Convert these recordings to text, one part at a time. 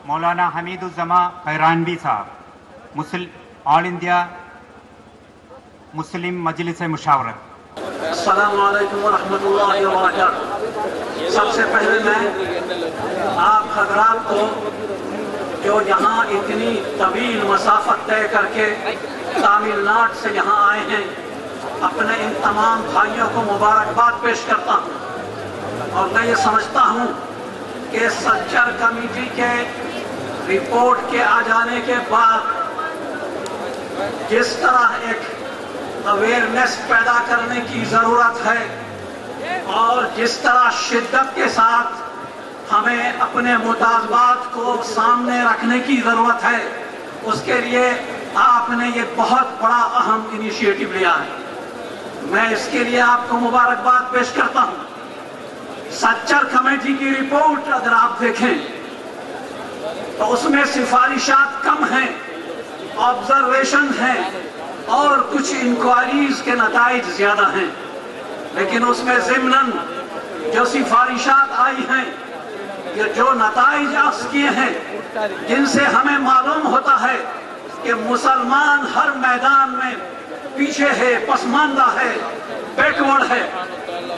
مولانا حمید الزما خیرانوی صاحب، آل India Muslim مجلس مشاورت۔ السلام علیکم ورحمۃ اللہ وبرکاتہ۔ سب سے پہلے میں آپ حضرات کو جو یہاں اتنی طویل مسافت طے کر کے تامل ناڈو سے یہاں آئے ہیں، اپنے ان تمام بھائیوں کو مبارکباد پیش کرتا ہوں، اور میں یہ سمجھتا ہوں کہ سلچر کمیٹی کے رپورٹ کے آ جانے کے بعد جس طرح ایک اویئرنیس پیدا کرنے کی ضرورت ہے اور جس طرح شدت کے ساتھ ہمیں اپنے مطالبات کو سامنے رکھنے کی ضرورت ہے، اس کے لیے آپ نے یہ بہت بڑا اہم انیشیٹو لیا ہے۔ میں اس کے لیے آپ کو مبارکباد پیش کرتا ہوں۔ سلچر کمیٹی کی رپورٹ اگر آپ دیکھیں تو اس میں سفارشات کم ہیں، آبزرویشن ہیں اور کچھ انکوائریز کے نتائج زیادہ ہیں، لیکن اس میں ضمناً جو سفارشات آئی ہیں، جو نتائج اخذ کیے ہیں، جن سے ہمیں معلوم ہوتا ہے کہ مسلمان ہر میدان میں پیچھے ہے، پسماندہ ہے، بیکورڈ ہے۔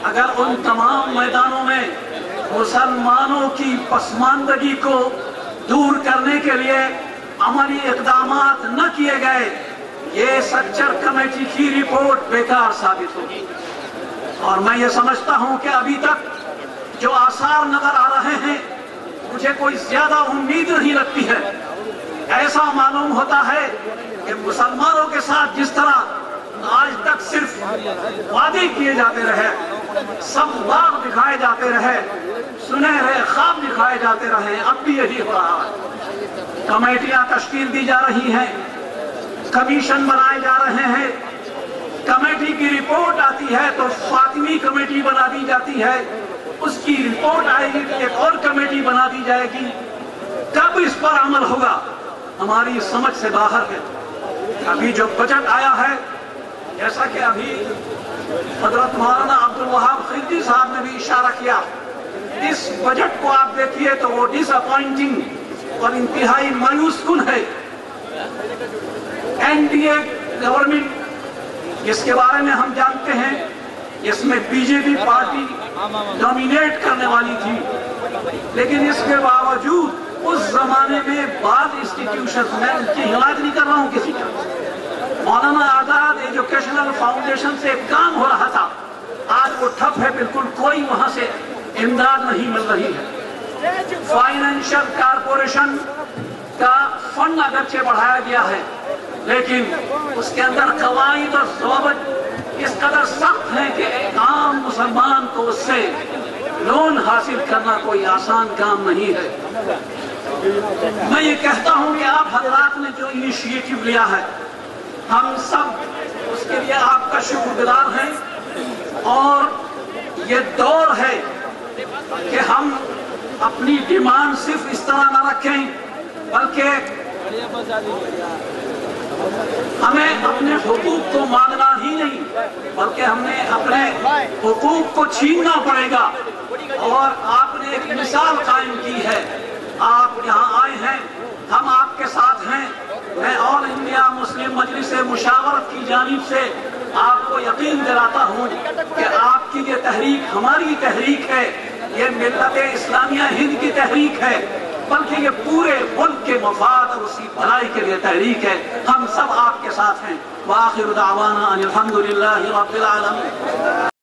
اگر ان تمام میدانوں میں مسلمانوں کی پسماندگی کو دور کرنے کے لیے عملی اقدامات نہ کیے گئے، یہ سلچر کمیٹی کی رپورٹ بیکار ثابت ہوگی۔ اور میں یہ سمجھتا ہوں کہ ابھی تک جو آثار نظر آ رہے ہیں، مجھے کوئی زیادہ امید نہیں لگتی ہے۔ ایسا معلوم ہوتا ہے کہ مسلمانوں کے ساتھ جس طرح آج تک صرف وعدے کیے جاتے رہے، سب باغ دکھائے جاتے رہے، سنہرے خواب دکھائے جاتے رہے، اب بھی یہی ہو رہا ہے۔ کمیٹیاں تشکیل دی جا رہی ہیں، کمیشن بنائے جا رہے ہیں، کمیٹی کی رپورٹ آتی ہے تو فاطمی کمیٹی بنا دی جاتی ہے، اس کی رپورٹ آئے گی تو ایک اور کمیٹی بنا دی جائے گی۔ کب اس پر عمل ہوگا ہماری سمجھ سے باہر ہے۔ ابھی جو بجٹ آیا ہے، جیسا کہ ابھی حضرت مولانا عبدالوہاب خلجی صاحب نے بھی اشارہ کیا، اس بجٹ کو آپ دیکھیے تو وہ ڈس اپوائنٹنگ اور انتہائی مایوس کن ہے۔ این ڈی اے گورنمنٹ جس کے بارے میں ہم جانتے ہیں، اس میں B J P party dominate کرنے والی تھی، لیکن اس کے باوجود اس زمانے میں بعض انسٹیٹیوشنز میں ان کی حمایت نہیں کر رہا ہوں کسی کا۔ مولانا آزاد ایجوکیشنل فاؤنڈیشن سے ایک کام ہو رہا تھا، آج وہ ٹھپ ہے، بالکل کوئی وہاں سے امداد نہیں مل رہی ہے۔ فائنینشل کارپوریشن کا فنڈ اگرچہ بڑھایا گیا ہے، لیکن اس کے اندر قواعد اور ضوابط اس قدر سخت ہیں کہ ایک عام مسلمان کو اس سے لون حاصل کرنا کوئی آسان کام نہیں ہے۔ میں یہ کہتا ہوں کہ آپ حضرات نے جو انیشیٹو لیا ہے، ہم سب اس کے لیے آپ کا شکر گزار ہیں، اور یہ دور ہے کہ ہم اپنی ڈیمانڈ صرف اس طرح نہ رکھیں، بلکہ ہمیں اپنے حقوق کو مانگنا ہی نہیں، بلکہ ہمیں اپنے حقوق کو چھیننا پڑے گا۔ اور آپ نے ایک مثال قائم کی ہے، آپ یہاں آئے ہیں، ہم آپ کے ساتھ ہیں۔ میں آل انڈیا مسلم مجلس مشاورت کی جانب سے آپ کو یقین دلاتا ہوں کہ آپ کی یہ تحریک ہماری تحریک ہے، یہ ملت اسلامیہ ہند کی تحریک ہے، بلکہ یہ پورے ملک کے مفاد اور اسی بھلائی کے لیے تحریک ہے۔ ہم سب آپ کے ساتھ ہیں۔ وآخر دعوانا ان الحمدللہ رب العالمین۔